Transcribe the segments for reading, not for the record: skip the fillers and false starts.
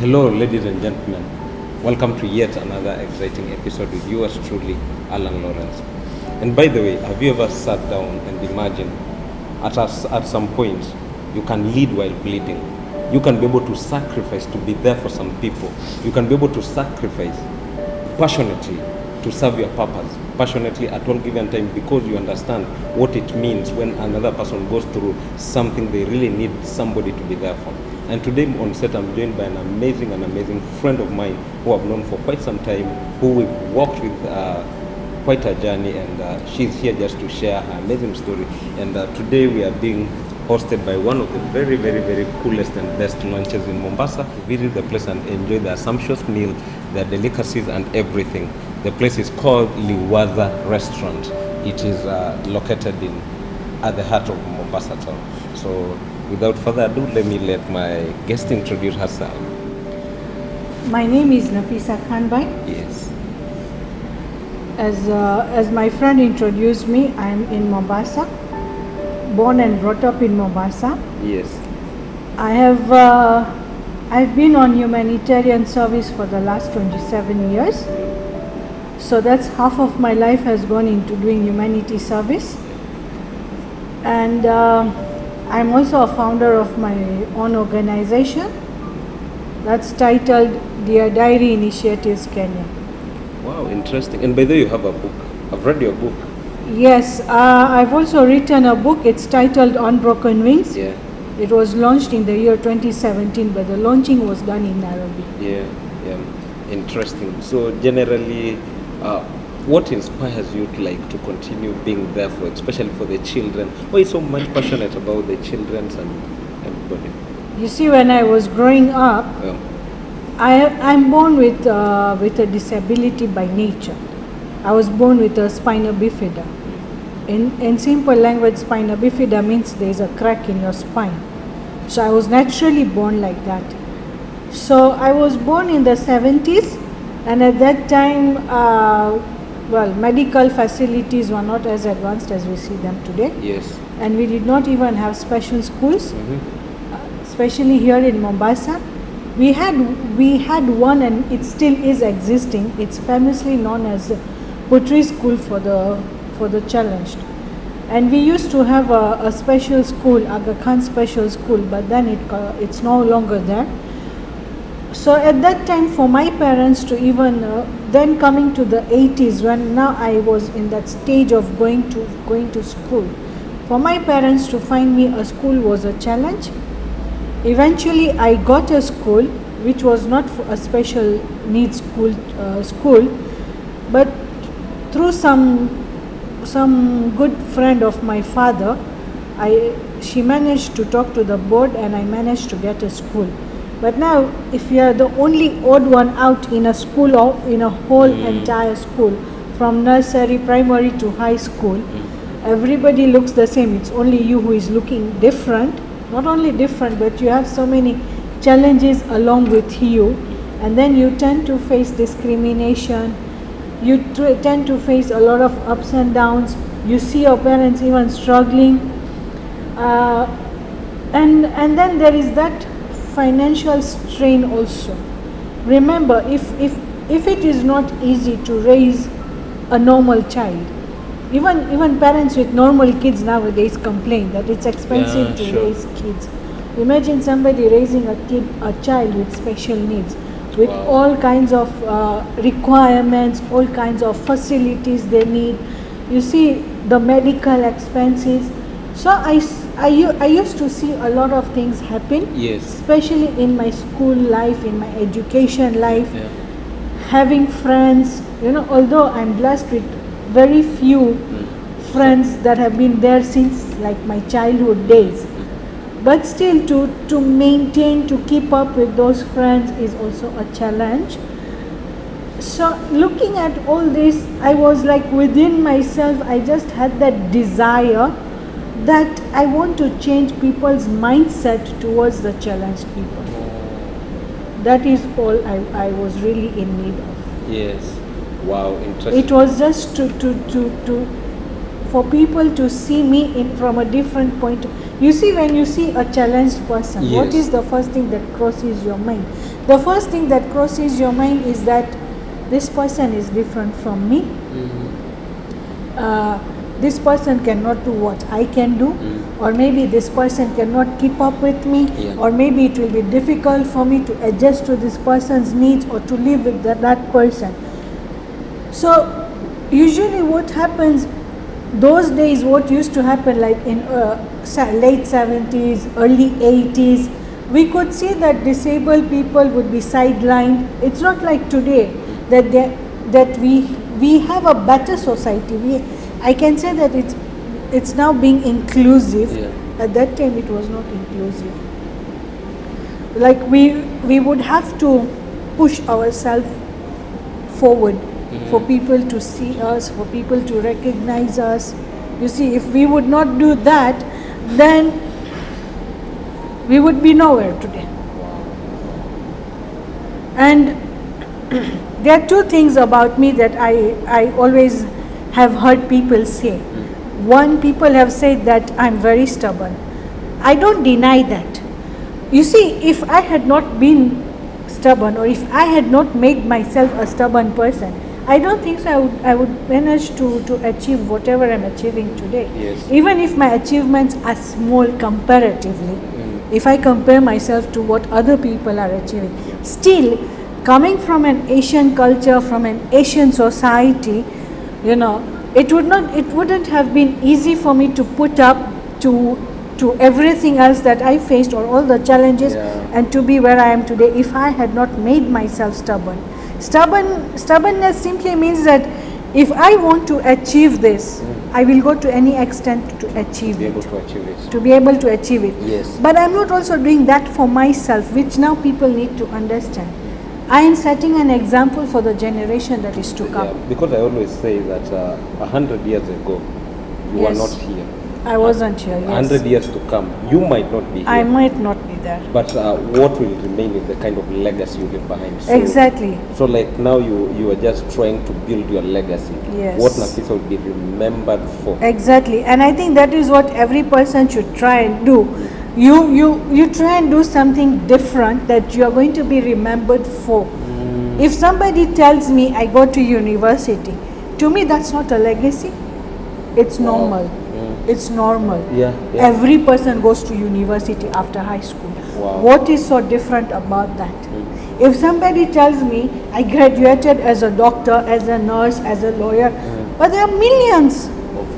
Hello, ladies and gentlemen. Welcome to yet another exciting episode with yours truly, Alan Lawrence. And by the way, have you ever sat down and imagined at some point you can lead while bleeding? You can be able to sacrifice to be there for some people. You can be able to sacrifice passionately to serve your purpose, passionately at all given time, because you understand what it means when another person goes through something they really need somebody to be there for. And today on set, I'm joined by an amazing friend of mine who I've known for quite some time, who we've walked with quite a journey, and she's here just to share her amazing story. And today we are being hosted by one of the very coolest and best lunches in Mombasa. Visit the place and enjoy the sumptuous meal, the delicacies and everything. The place is called Liwaza Restaurant. It is located at the heart of Mombasa town. So without further ado, let me let my guest introduce herself. My name is NAFISA Khanbai. Yes. As my friend introduced me, I'm in Mombasa, born and brought up in Mombasa. Yes. I've been on humanitarian service for the last 27 years. So that's half of my life has gone into doing humanity service. And I'm also a founder of my own organization that's titled Dear Diary Initiatives Kenya. Wow, interesting. And by the way, you have a book. I've read your book. Yes, I've also written a book. It's titled Unbroken Wings. Yeah. It was launched in the year 2017, but the launching was done in Nairobi. Yeah. Interesting. So generally, what inspires you to continue being there for, especially for the children? Why are you so much passionate about the children and everybody? You see, when I was growing up, I'm born with a disability by nature. I was born with a spina bifida. In simple language, spina bifida means there's a crack in your spine. So I was naturally born like that. So I was born in the 70s, and at that time, medical facilities were not as advanced as we see them today. Yes. And we did not even have special schools, especially here in Mombasa. We had one, and it still is existing. It's famously known as Putri School for the challenged. And we used to have a special school, Aga Khan Special School, but then it's no longer there. So at that time, for my parents to even then coming to the 80s, when now I was in that stage of going to school, for my parents to find me a school was a challenge. Eventually, I got a school which was not a special needs school, but through some good friend of my father, she managed to talk to the board, and I managed to get a school. But now, if you are the only odd one out in a school or in a whole entire school, from nursery, primary to high school, everybody looks the same. It's only you who is looking different. Not only different, but you have so many challenges along with you, and then you tend to face discrimination. You tend to face a lot of ups and downs. You see your parents even struggling, and then there is that financial strain also. Remember, if it is not easy to raise a normal child, even parents with normal kids nowadays complain that it's expensive to raise kids. Imagine somebody raising a child with special needs, with all kinds of requirements, all kinds of facilities they need. You see the medical expenses. So I used to see a lot of things happen, especially in my school life, in my education life, having friends. Although I'm blessed with very few friends that have been there since like my childhood days, but still to maintain, to keep up with those friends is also a challenge. So looking at all this, I was like within myself, I just had that desire that I want to change people's mindset towards the challenged people. That is all I was really in need of. Yes. Wow, interesting. It was just to for people to see me from a different point. You see, when you see a challenged person, what Yes. is the first thing that crosses your mind? The first thing that crosses your mind is that this person is different from me. This person cannot do what I can do, or maybe this person cannot keep up with me, Yeah. or maybe it will be difficult for me to adjust to this person's needs or to live with that person. So usually what happens, those days what used to happen, like in late 70s, early 80s, we could see that disabled people would be sidelined. It's not like today that we have a better society. I can say that it's now being inclusive. Yeah. At that time it was not inclusive. Like we would have to push ourselves forward for people to see us, for people to recognize us. You see, if we would not do that, then we would be nowhere today. And there are two things about me that I always have heard people say. One, people have said that I'm very stubborn. I don't deny that. You see, if I had not been stubborn, or if I had not made myself a stubborn person, I don't think so I would manage to achieve whatever I'm achieving today. Yes. Even if my achievements are small comparatively, if I compare myself to what other people are achieving, still, coming from an Asian culture, from an Asian society, it wouldn't have been easy for me to put up to everything else that I faced, or all the challenges, and to be where I am today, if I had not made myself stubborn. Stubbornness simply means that if I want to achieve this, I will go to any extent to achieve it. To be able to achieve it. Yes. But I'm not also doing that for myself, which now people need to understand. I am setting an example for the generation that is to come. Yeah, because I always say that 100 years ago, you were Yes. not here. I wasn't here. Yes. 100 years to come, you might not be here. I might not be there. But what will remain is the kind of legacy you leave behind. So, Exactly. So like now you are just trying to build your legacy. Yes. What NAFISA will be remembered for. Exactly. And I think that is what every person should try and do. You try and do something different that you are going to be remembered for. If somebody tells me I go to university, to me that's not a legacy. It's normal. It's normal. Yeah. Every person goes to university after high school. Wow. What is so different about that? If somebody tells me I graduated as a doctor, as a nurse, as a lawyer, but there are millions.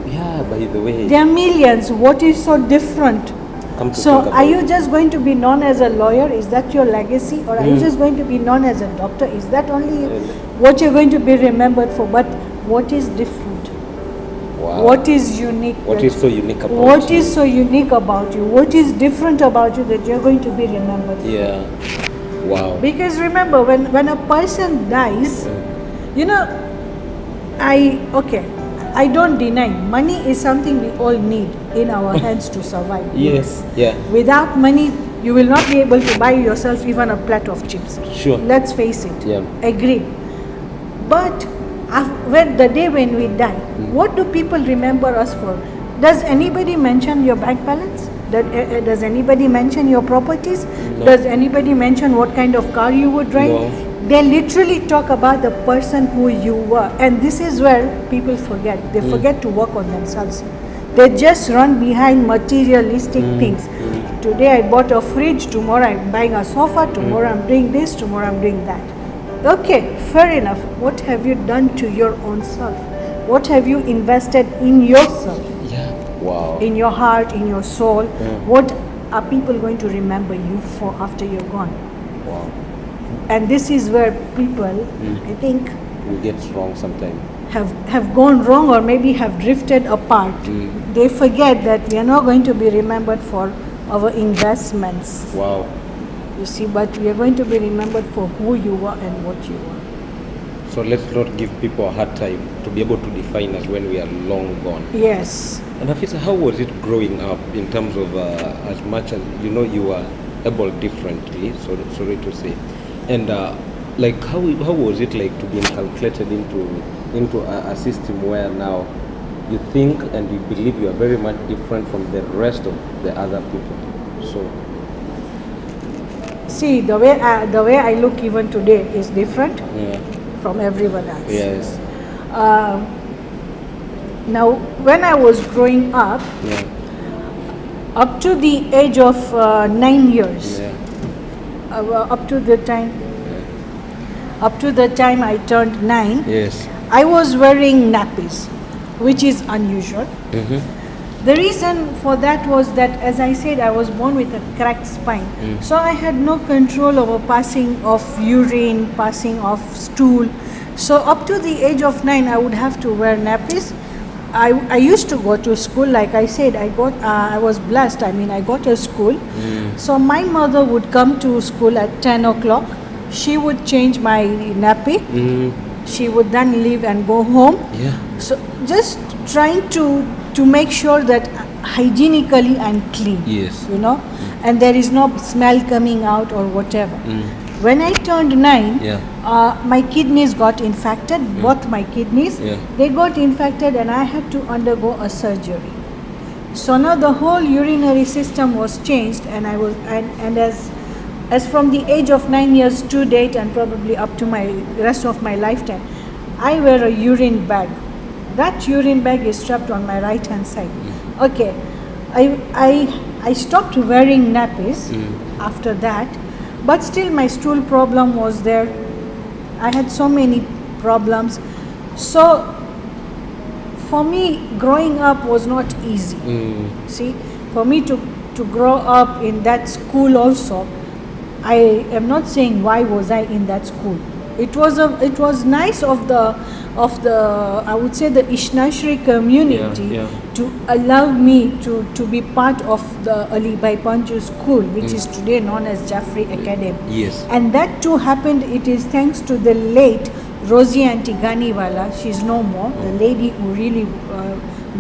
Yeah, by the way. There are millions. What is so different? Come to So think are about you it. just going to be known as a lawyer? Is that your legacy? Or are you just going to be known as a doctor? Is that only what you're going to be remembered for? But what is different? Wow. What is unique? What is so unique about What you? is so unique about you? What is different about you that you're going to be remembered for? Yeah. Wow. Because remember, when a person dies, I don't deny money is something we all need in our hands to survive. Yes. Yeah. Without money, you will not be able to buy yourself even a plate of chips. Sure. Let's face it. Yeah. Agreed. But when the day when we die, what do people remember us for? Does anybody mention your bank balance? Does anybody mention your properties? No. Does anybody mention what kind of car you would drive? No. They literally talk about the person who you were. And this is where people forget. They forget to work on themselves. They just run behind materialistic things. Today I bought a fridge, tomorrow I'm buying a sofa, tomorrow I'm doing this, tomorrow I'm doing that. Okay, fair enough. What have you done to your own self? What have you invested in yourself? Yeah. Wow. In your heart, in your soul? What are people going to remember you for after you're gone? Wow. And this is where people, I think, We get wrong sometimes. have gone wrong, or maybe have drifted apart. They forget that we are not going to be remembered for our investments. Wow. You see, but we are going to be remembered for who you were and what you were. So let's not give people a hard time to be able to define us when we are long gone. Yes. And Nafisa, how was it growing up in terms of as much as you were able differently, sorry to say, and like how was it like to be inculcated into a system where now you think and you believe you are very much different from the rest of the other people. So, See, the way I look even today is different yeah. from everyone else. Yes. Now, when I was growing up, Yeah. up to the age of 9 years, Yeah. up to the time I turned 9, Yes. I was wearing nappies, which is unusual. Mm-hmm. The reason for that was that, as I said, I was born with a cracked spine. So I had no control over passing of urine, passing of stool. So up to the age of 9, I would have to wear nappies. I used to go to school, like I said, I was blessed. I mean, I got a school. So my mother would come to school at 10 o'clock. She would change my nappy. She would then leave and go home. Yeah. So just trying to make sure that hygienically I'm clean. Yes. You know, and there is no smell coming out or whatever. When I turned 9, Yeah. my kidneys got infected, both my kidneys. Yeah. They got infected and I had to undergo a surgery. So now the whole urinary system was changed, and I was and as from the age of 9 years to date, and probably up to my rest of my lifetime, I wear a urine bag. That urine bag is strapped on my right hand side. Okay, I stopped wearing nappies after that, but still my stool problem was there. I had so many problems. So for me, growing up was not easy. See, for me to grow up in that school also, I am not saying why was I in that school. It was nice of the I would say the Ishnashri community to allow me to be part of the Ali Bhai Panju school, which is today known as Jaffrey Academy. Yes. And that too happened, it is thanks to the late Rosie Auntie Ganiwala. She's no more, the lady who really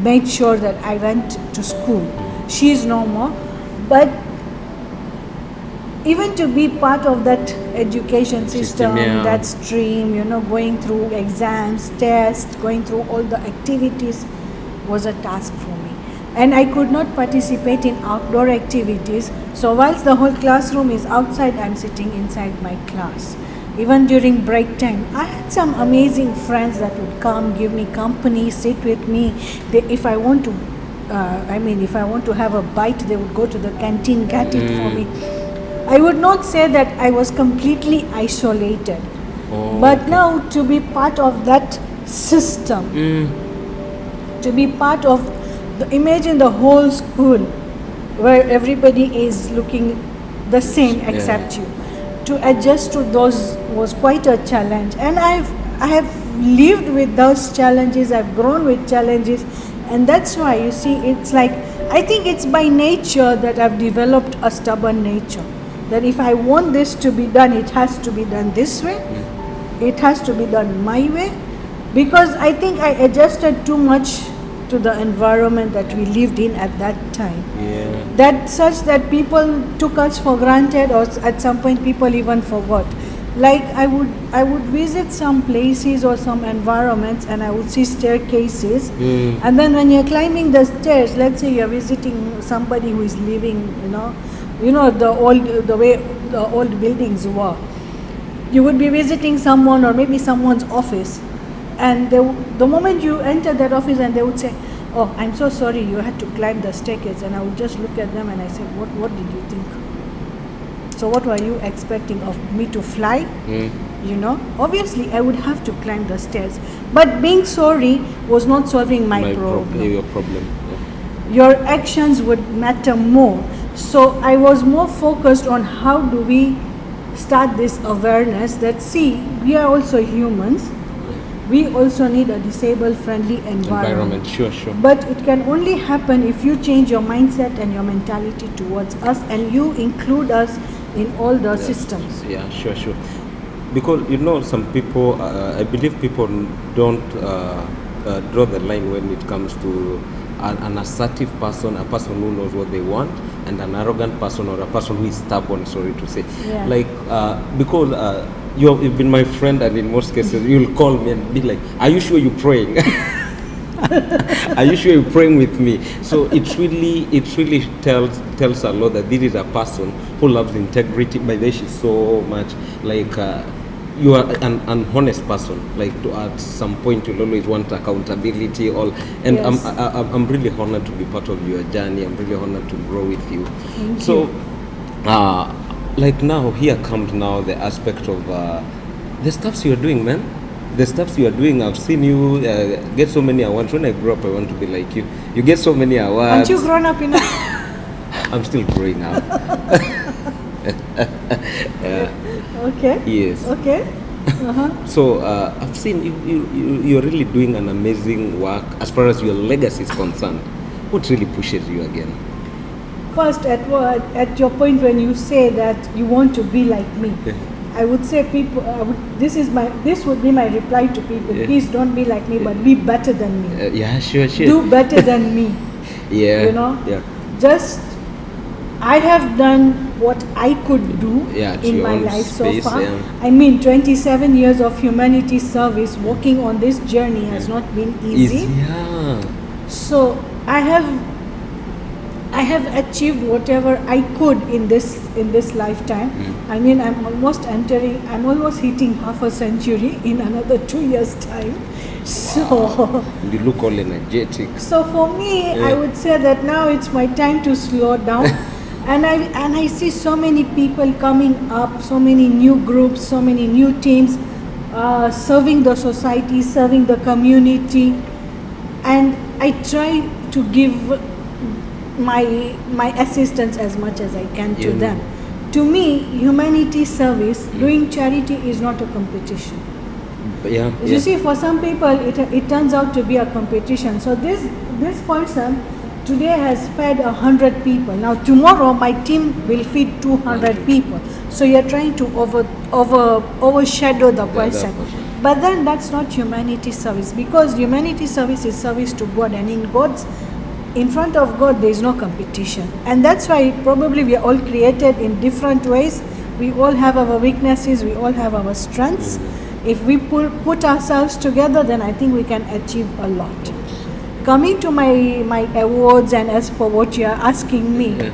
made sure that I went to school. She's no more. But even to be part of that education system, yeah. that stream, you know, going through exams, tests, going through all the activities was a task for me. And I could not participate in outdoor activities. So whilst the whole classroom is outside, I'm sitting inside my class. Even during break time, I had some amazing friends that would come, give me company, sit with me. If I want to have a bite, they would go to the canteen, get it for me. I would not say that I was completely isolated, but now to be part of that system, to be part of imagine the whole school where everybody is looking the same except you. To adjust to those was quite a challenge, and I have lived with those challenges. I've grown with challenges, and that's why you see, it's like, I think it's by nature that I've developed a stubborn nature. That if I want this to be done, it has to be done this way. It has to be done my way, because I think I adjusted too much to the environment that we lived in at that time. That such that people took us for granted, or at some point people even forgot. Like I would visit some places or some environments, and I would see staircases, and then when you're climbing the stairs, let's say you're visiting somebody who is living, the way the old buildings were. You would be visiting someone, or maybe someone's office, and the moment you enter that office, and they would say, "Oh, I'm so sorry, you had to climb the staircase," and I would just look at them and I said, "What did you think? So what were you expecting of me, to fly?" Obviously I would have to climb the stairs, but being sorry was not solving my problem. Your problem. Your actions would matter more. So I was more focused on how do we start this awareness that, see, we are also humans. We also need a disabled-friendly environment. Sure. But it can only happen if you change your mindset and your mentality towards us, and you include us in all the systems. Yeah, sure. Because some people, I believe people don't draw the line when it comes to an assertive person, a person who knows what they want, and an arrogant person, or a person who is stubborn, sorry to say. Yeah. Like, because you've been my friend, and in most cases you'll call me and be like, "Are you sure you're praying?" Are you sure you're praying with me? So it really tells a lot that this is a person who loves integrity. By the way, she's so much like you are an honest person. Like at some point you'll always want accountability. And Yes. I'm really honored to be part of your journey. I'm really honored to grow with you. Thank So you. like now here comes now the aspect of the stuffs you're doing, man. The stuffs you are doing, I've seen you get so many awards. When I grow up, I want to be like you. You get so many awards. Aren't you grown up enough? I'm still growing up. Okay. Yes. Okay. Uh-huh. So I've seen you're really doing an amazing work as far as your legacy is concerned. What really pushes you again? First, at your point when you say that you want to be like me, I would say people. This would be my reply to people. Yeah. Please don't be like me, but be better than me. Yeah, sure. Do better than me. Yeah. You know. Yeah. Just I have done what I could do Yeah, to in your my own life space, so far. yeah. I mean, 27 years of humanity service, working on this journey has not been easy. Yeah. So I have achieved whatever I could in this lifetime. I mean, I'm almost hitting half a century in another 2 years' time. So You look all energetic. so for me, I would say that now it's my time to slow down. And I see so many people coming up, so many new groups, so many new teams, serving the society, serving the community, and I try to give my assistance as much as I can to them. To me, humanity service, doing charity is not a competition. Yeah. You see, for some people, it turns out to be a competition. So this person today has fed 100 people. Now tomorrow, my team will feed 200 people. So you're trying to overshadow the person. But then that's not humanity service, because humanity service is service to God, and in front of God there is no competition. And that's why probably we are all created in different ways. We all have our weaknesses, we all have our strengths. If we put ourselves together, then I think we can achieve a lot. Coming to my awards, and as per what you are asking me,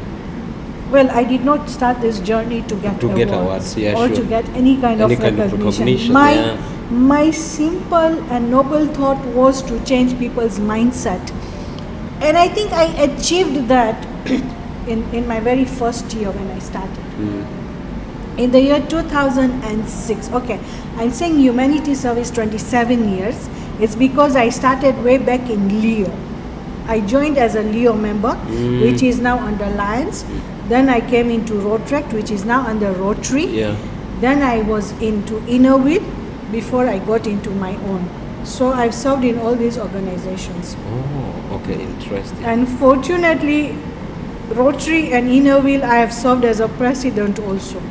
well, I did not start this journey to get awards, yeah, or sure. to get any kind of recognition. My simple and noble thought was to change people's mindset. And I think I achieved that in my very first year when I started. In the year 2006, okay, I'm saying humanity service 27 years. It's because I started way back in Leo. I joined as a Leo member, which is now under Lions. Then I came into Rotract, which is now under Rotary. Yeah. Then I was into Innovate before I got into my own. So I've served in all these organizations. Oh, okay, interesting. And fortunately, Rotary and Innoville, I have served as a president also,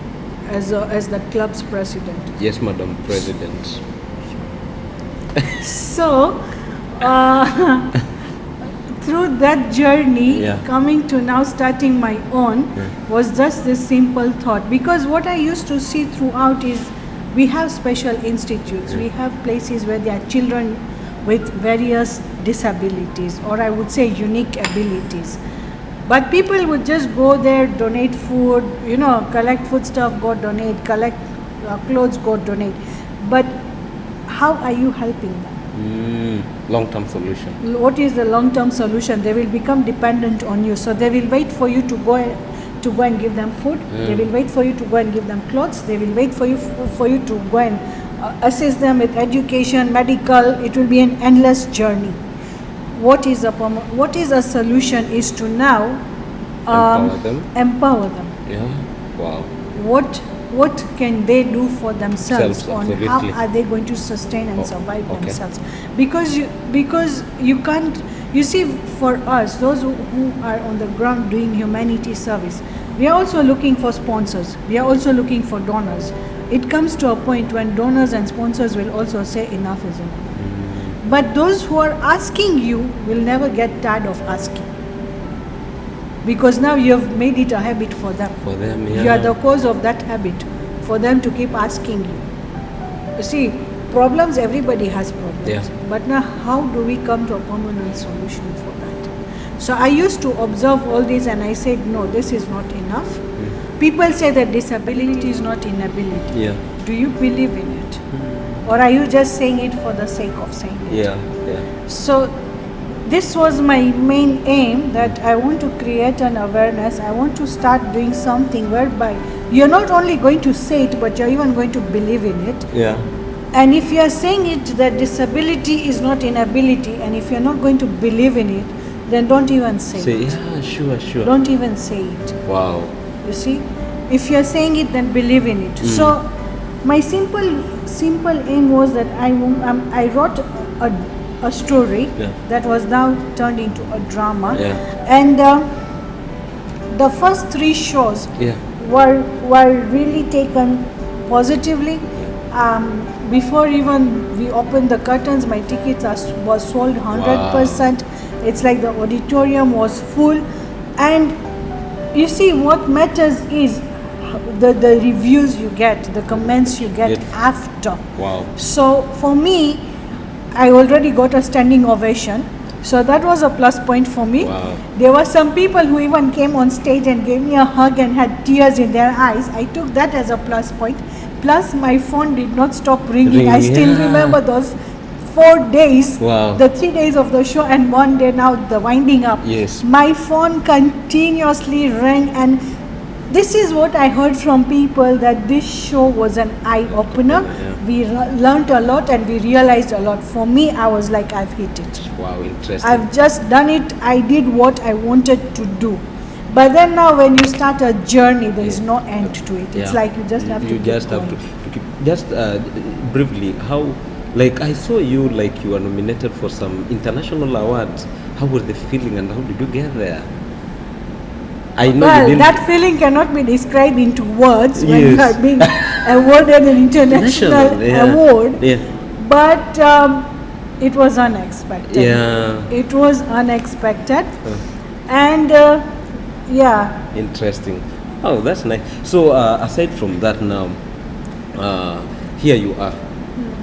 as the club's president. Yes, Madam President. So, through that journey, coming to now starting my own, was just this simple thought. Because what I used to see throughout is, we have special institutes, we have places where there are children with various disabilities, or I would say unique abilities. But people would just go there, donate food, collect food stuff, go donate, collect clothes, go donate. But how are you helping them? Long-term solution. What is the long-term solution? They will become dependent on you. So they will wait for you to go and give them food. They will wait for you to go and give them clothes. They will wait for you to go and assist them with education, medical. It will be an endless journey. What is a solution is to now empower them. Yeah. Wow. What can they do for themselves? Absolutely. How are they going to sustain and survive themselves? Because you can't. You see, for us, those who are on the ground doing humanity service, we are also looking for sponsors. We are also looking for donors. It comes to a point when donors and sponsors will also say enough is enough. But those who are asking you will never get tired of asking. Because now you have made it a habit for them. For them, yeah. You are the cause of that habit, for them to keep asking you. You see, problems, everybody has problems. Yeah. But now, how do we come to a permanent solution for that? So I used to observe all this, and I said, no, this is not enough. People say that disability is not inability. Yeah. Do you believe in it? Or are you just saying it for the sake of saying it? Yeah. So this was my main aim, that I want to create an awareness. I want to start doing something whereby you're not only going to say it, but you're even going to believe in it. Yeah. And if you're saying it, that disability is not inability, and if you're not going to believe in it, then don't even say it. Yeah, sure. Don't even say it. Wow. You see, if you're saying it, then believe in it. So my simple aim was that I wrote a story that was now turned into a drama, and the first 3 shows were really taken positively. Before even we opened the curtains, my tickets was sold 100%. It's like the auditorium was full, and you see, what matters is the reviews you get, the comments you get after. Wow. So for me, I already got a standing ovation, so that was a plus point for me. Wow. There were some people who even came on stage and gave me a hug and had tears in their eyes. I took that as a plus point. Plus my phone did not stop ringing. I still remember those 4 days, the 3 days of the show and 1 day now the winding up. Yes. My phone continuously rang, and this is what I heard from people, that this show was an eye-opener. We learned a lot and we realized a lot. For me, I was like, I've hit it. Wow, interesting. I've just done it. I did what I wanted to do. But then now when you start a journey, there is no end to it. It's like you just have to keep keep. Just briefly, how, like I saw you, like you were nominated for some international awards. How was the feeling and how did you get there? I know that feeling cannot be described into words when you are being awarded an international award. But it was unexpected. It was unexpected. And interesting. Oh, that's nice. So aside from that now, here you are.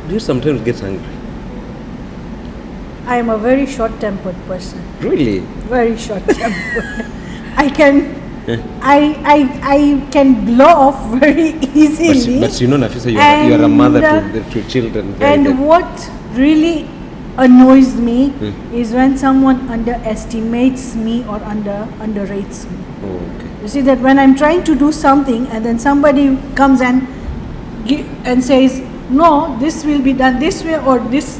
Do you sometimes get angry? I am a very short-tempered person. Really? Very short-tempered. I can blow off very easily. But you know, Nafisa, you are a mother to children. And what really annoys me is when someone underestimates me or underrates me. Oh, okay. You see that when I'm trying to do something and then somebody comes and says, no, this will be done this way, or this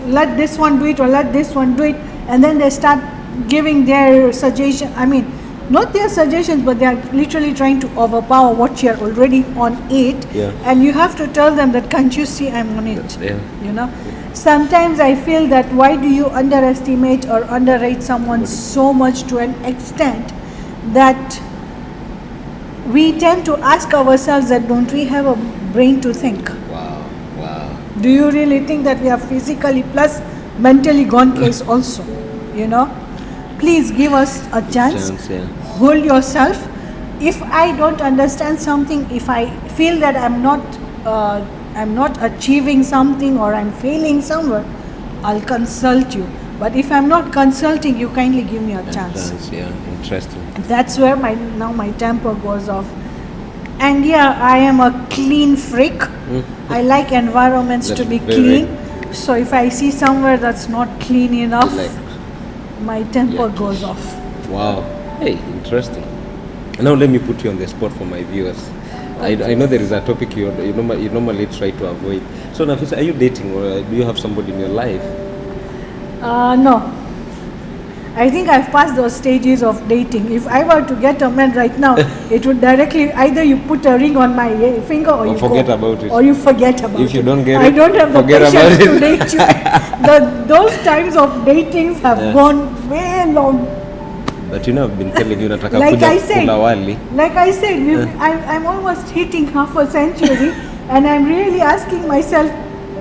let this one do it, or let this one do it, and then they start giving their suggestion. I mean, not their suggestions, but they are literally trying to overpower what you are already on it. And you have to tell them that, can't you see I'm on it? You know, sometimes I feel that why do you underestimate or underrate someone so much to an extent that we tend to ask ourselves that don't we have a brain to think? Do you really think that we are physically plus mentally gone case also? You know, please give us a chance. Hold yourself. If I don't understand something, if I feel that I'm not achieving something or I'm failing somewhere, I'll consult you. But if I'm not consulting, you kindly give me a chance. Interesting. That's where my temper goes off. And I am a clean freak. I like environments to be clean. So if I see somewhere that's not clean enough, my temper goes off. Wow. Hey, interesting. Now let me put you on the spot for my viewers. I know there is a topic you normally try to avoid. So Nafisa, are you dating or do you have somebody in your life? No. I think I've passed those stages of dating. If I were to get a man right now, it would directly, either you put a ring on my finger or you forget about it. Or you forget about it. If you don't get it, I don't have the patience to date you. Those times of datings have gone way long. But I've been telling you, like I said, I'm almost hitting half a century, and I'm really asking myself,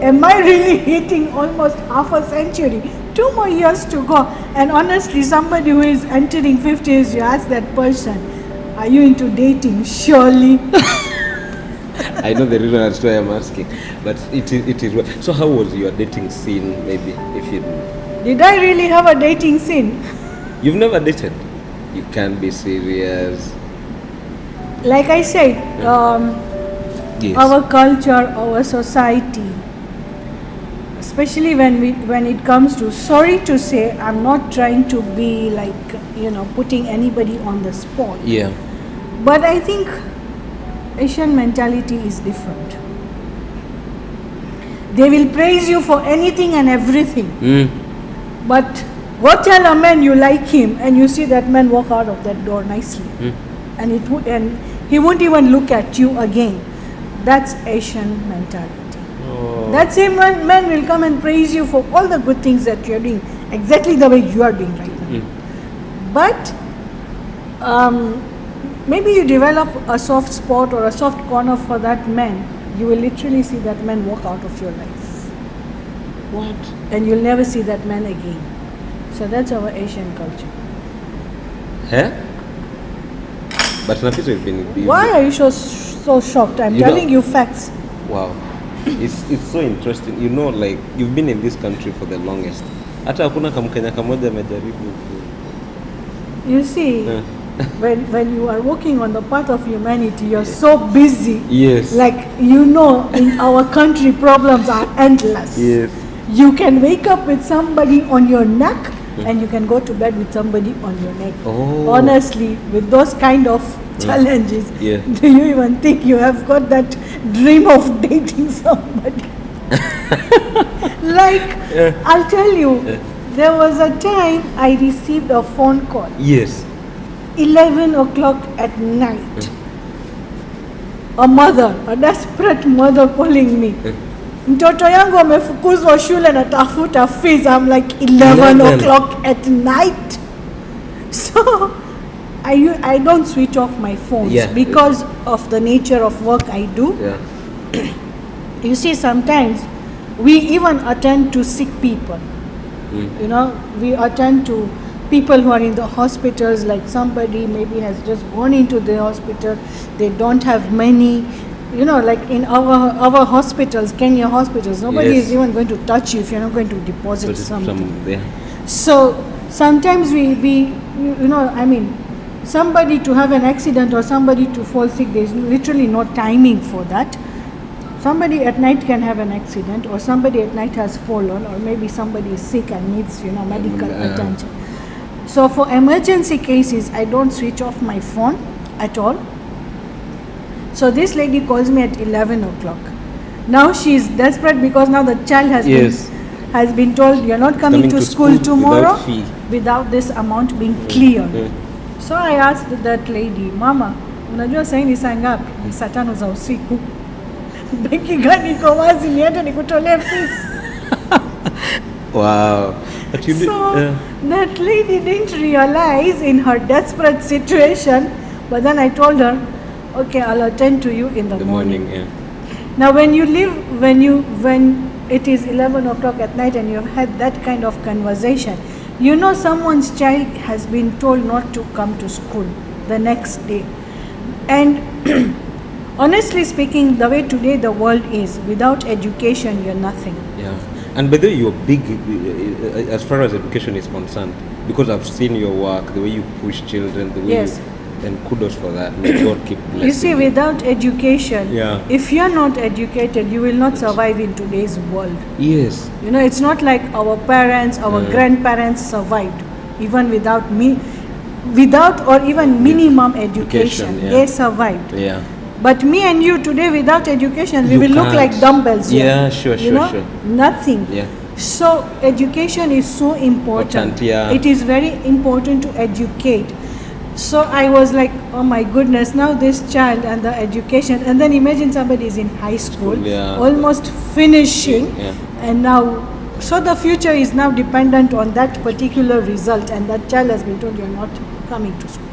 am I really hitting almost half a century? 2 more years to go. And honestly, somebody who is entering 50s, you ask that person, are you into dating? Surely. I know the reason that's why I'm asking, but it is. So how was your dating scene? Maybe if you Did I really have a dating scene? you've never dated, you can't be serious. Like I said, Yes. our culture, our society, especially when it comes to, sorry to say, I'm not trying to be like, putting anybody on the spot. Yeah. But I think Asian mentality is different. They will praise you for anything and everything. But go tell a man you like him and you see that man walk out of that door nicely. And he won't even look at you again. That's Asian mentality. That same man will come and praise you for all the good things that you're doing, exactly the way you are doing right now. But maybe you develop a soft spot or a soft corner for that man, you will literally see that man walk out of your life. What? And you'll never see that man again. So that's our Asian culture. Huh? But Nafisa, you've been. Why are you so shocked? I'm telling you facts. Wow. It's so interesting. Like you've been in this country for the longest. Hata hakuna kamkenya kamoja amejaribu. You see, when you are walking on the path of humanity, you're so busy. Yes. Like, in our country, problems are endless. Yes. You can wake up with somebody on your neck and you can go to bed with somebody on your neck. Honestly, with those kind of challenges, do you even think you have got that dream of dating somebody? I'll tell you, there was a time I received a phone call. Yes. 11 o'clock at night. A desperate mother calling me. Mtoto yangu amefukuzwa shule natafuta fees. I'm like 11 o'clock at night. So I don't switch off my phones because of the nature of work I do. Yeah. You see, sometimes we even attend to sick people. We attend to people who are in the hospitals, like somebody maybe has just gone into the hospital, they don't have money. Like in our hospitals, Kenya hospitals, nobody is even going to touch you if you're not going to deposit something. So sometimes somebody to have an accident or somebody to fall sick, there's literally no timing for that. Somebody at night can have an accident, or somebody at night has fallen, or maybe somebody is sick and needs medical attention. So for emergency cases, I don't switch off my phone at all. So this lady calls me at 11 o'clock. Now she is desperate because now the child has been told, you're not coming to school tomorrow without this amount being cleared. So I asked that lady, Mama, unajua sahi ni saa ngapi? Ni saa 5 za usiku. Benki gani iko wazi niende nikutolee fees? Wow. That lady didn't realize in her desperate situation, but then I told her, okay, I'll attend to you in the morning. Now when it is 11 o'clock at night and you have had that kind of conversation, someone's child has been told not to come to school the next day. And honestly speaking, the way today the world is, without education, you're nothing. Yeah. And by the way, you're big as far as education is concerned, because I've seen your work, the way you push children, the way and kudos for that. May God keep blessing. You see, without education, if you're not educated, you will not survive in today's world. Yes. It's not like our parents, our grandparents survived, even without or even minimum education. They survived. Yeah. But me and you today, without education, we will look like dumbbells. Yeah, sure. Nothing. Yeah. So education is so important. It is very important to educate. So I was like, oh my goodness, now this child and the education, and then imagine somebody is in high school, almost finishing, and now, so the future is now dependent on that particular result, and that child has been told you're not coming to school.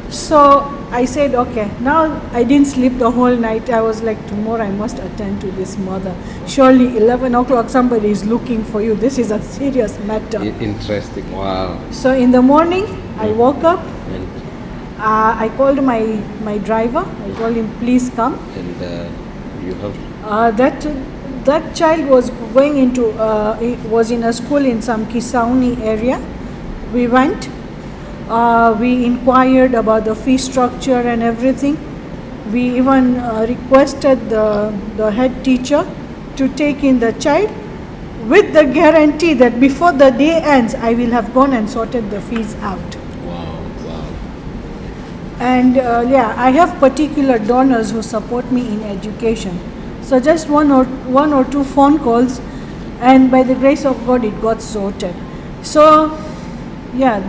So I said, okay, now I didn't sleep the whole night. I was like, tomorrow I must attend to this mother. Surely 11 o'clock somebody is looking for you. This is a serious matter. Interesting. Wow. So in the morning, I woke up. I called my driver. I told him, please come. And you have That child was going into was in a school in some Kisauni area. We went. We inquired about the fee structure and everything. We even requested the head teacher to take in the child with the guarantee that before the day ends, I will have gone and sorted the fees out. wow. And I have particular donors who support me in education. So just one or two phone calls, and by the grace of God, it got sorted. So,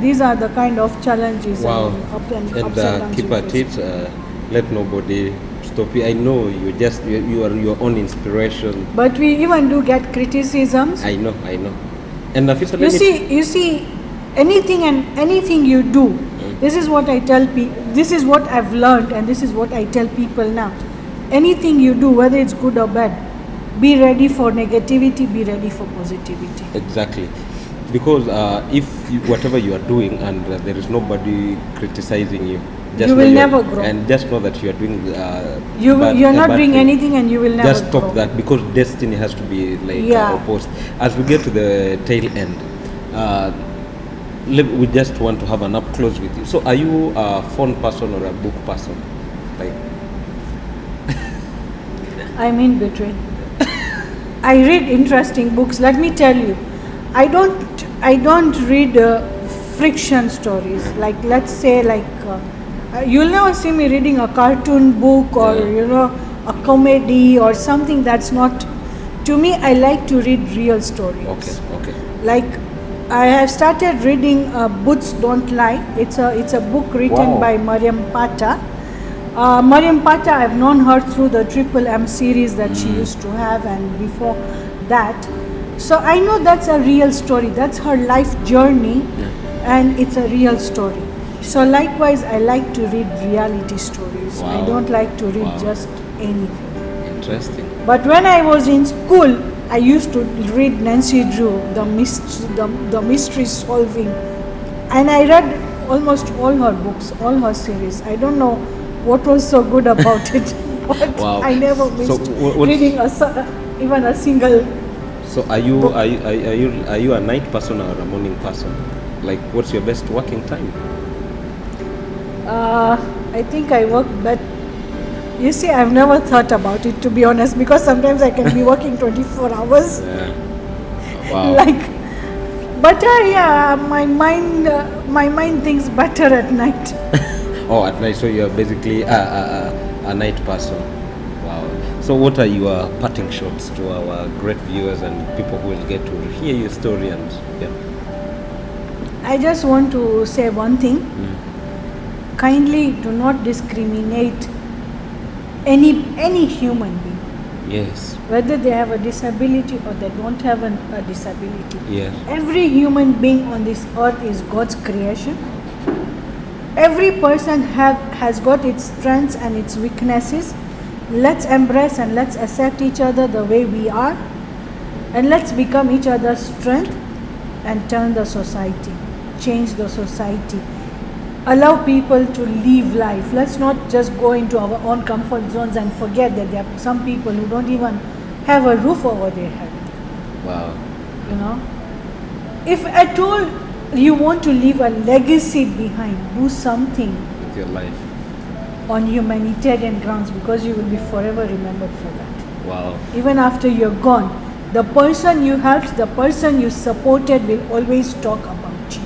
these are the kind of challenges Wow. and ups and Keep we at face. it. Let nobody stop you. I know you are your own inspiration. But we even do get criticisms. I know. And Nafisa, You see, anything you do. This is what I tell people. This is what I've learned, and this is what I tell people now. Anything you do, whether it's good or bad, be ready for negativity. Be ready for positivity. Exactly. Because if whatever you are doing and there is nobody criticizing you, just you know will you're- never grow. And just know that you are doing You're not bad doing thing. anything, and you will never Just stop grow. that, because destiny has to be opposed. As we get to the tail end, we just want to have an up close with you. So are you a phone person or a book person? Like, I'm in between. I read interesting books. Let me tell you, I don't read friction stories. Like, let's say, you'll never see me reading a cartoon book or a comedy or something that's not. To me, I like to read real stories. okay. Like, I have started reading Boots Don't Lie. It's a book written Wow. by Mariam Pata. Mariam Pata, I've known her through the Triple M series that she used to have, and before that. So I know that's a real story. That's her life journey, and it's a real story. So likewise, I like to read reality stories. Wow. I don't like to read Wow. just anything. Interesting. But when I was in school, I used to read Nancy Drew, the mystery solving, and I read almost all her books, all her series. I don't know what was so good about it, but Wow. I never missed So what- reading even a single. So are you a night person or a morning person? Like, what's your best working time? I think I work better. You see, I've never thought about it, to be honest, because sometimes I can be working 24 hours. Yeah. Wow. But my mind thinks better at night. Oh, at night. So you're basically a night person. Wow. So what are your parting shots to our great viewers and people who will get to hear your story? And I just want to say one thing. Kindly do not discriminate any human being, yes. whether they have a disability or they don't have a disability. Yes. Every human being on this earth is God's creation. Every person has got its strengths and its weaknesses. Let's embrace and let's accept each other the way we are, and let's become each other's strength and turn the society, change the society. Allow people to live life. Let's not just go into our own comfort zones and forget that there are some people who don't even have a roof over their head. Wow. If at all you want to leave a legacy behind, do something With your life. on humanitarian grounds, because you will be forever remembered for that. Wow. Even after you're gone, the person you helped, the person you supported will always talk about you.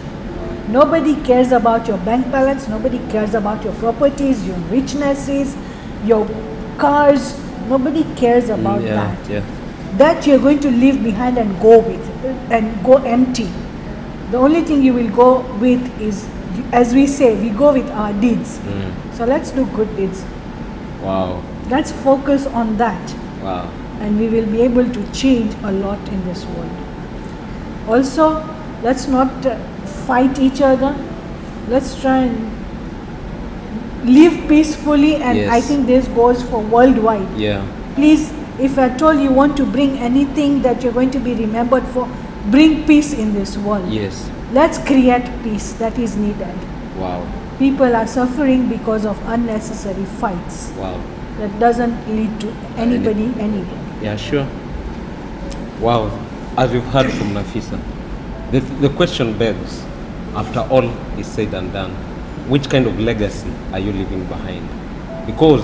Nobody cares about your bank balance, nobody cares about your properties, your richnesses, your cars. Nobody cares about that. Yeah. That you're going to leave behind and go empty. The only thing you will go with is, as we say, we go with our deeds. So let's do good deeds. Wow. Let's focus on that, Wow. and we will be able to change a lot in this world. Also, let's not fight each other. Let's try and live peacefully, and Yes. I think this goes for worldwide. Yeah. Please, if at all you want to bring anything that you're going to be remembered for, bring peace in this world. Yes. Let's create peace that is needed. Wow. people are suffering because of unnecessary fights. Wow. That doesn't lead to anybody anywhere. Yeah, sure. Wow. As we've heard from Nafisa, the question begs, after all is said and done, which kind of legacy are you leaving behind? Because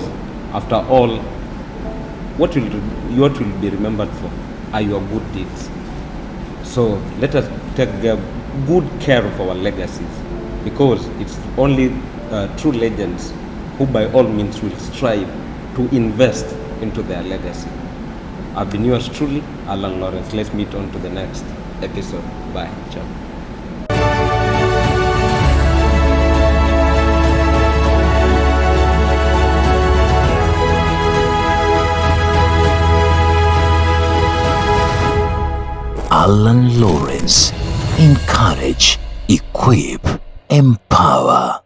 after all, what will be remembered for are your good deeds. So let us take good care of our legacies, because it's only true legends who by all means will strive to invest into their legacy. I've been yours truly, Alan Lawrence. Let's meet on to the next episode. Bye. Ciao. Alan Lawrence. Encourage, equip, empower.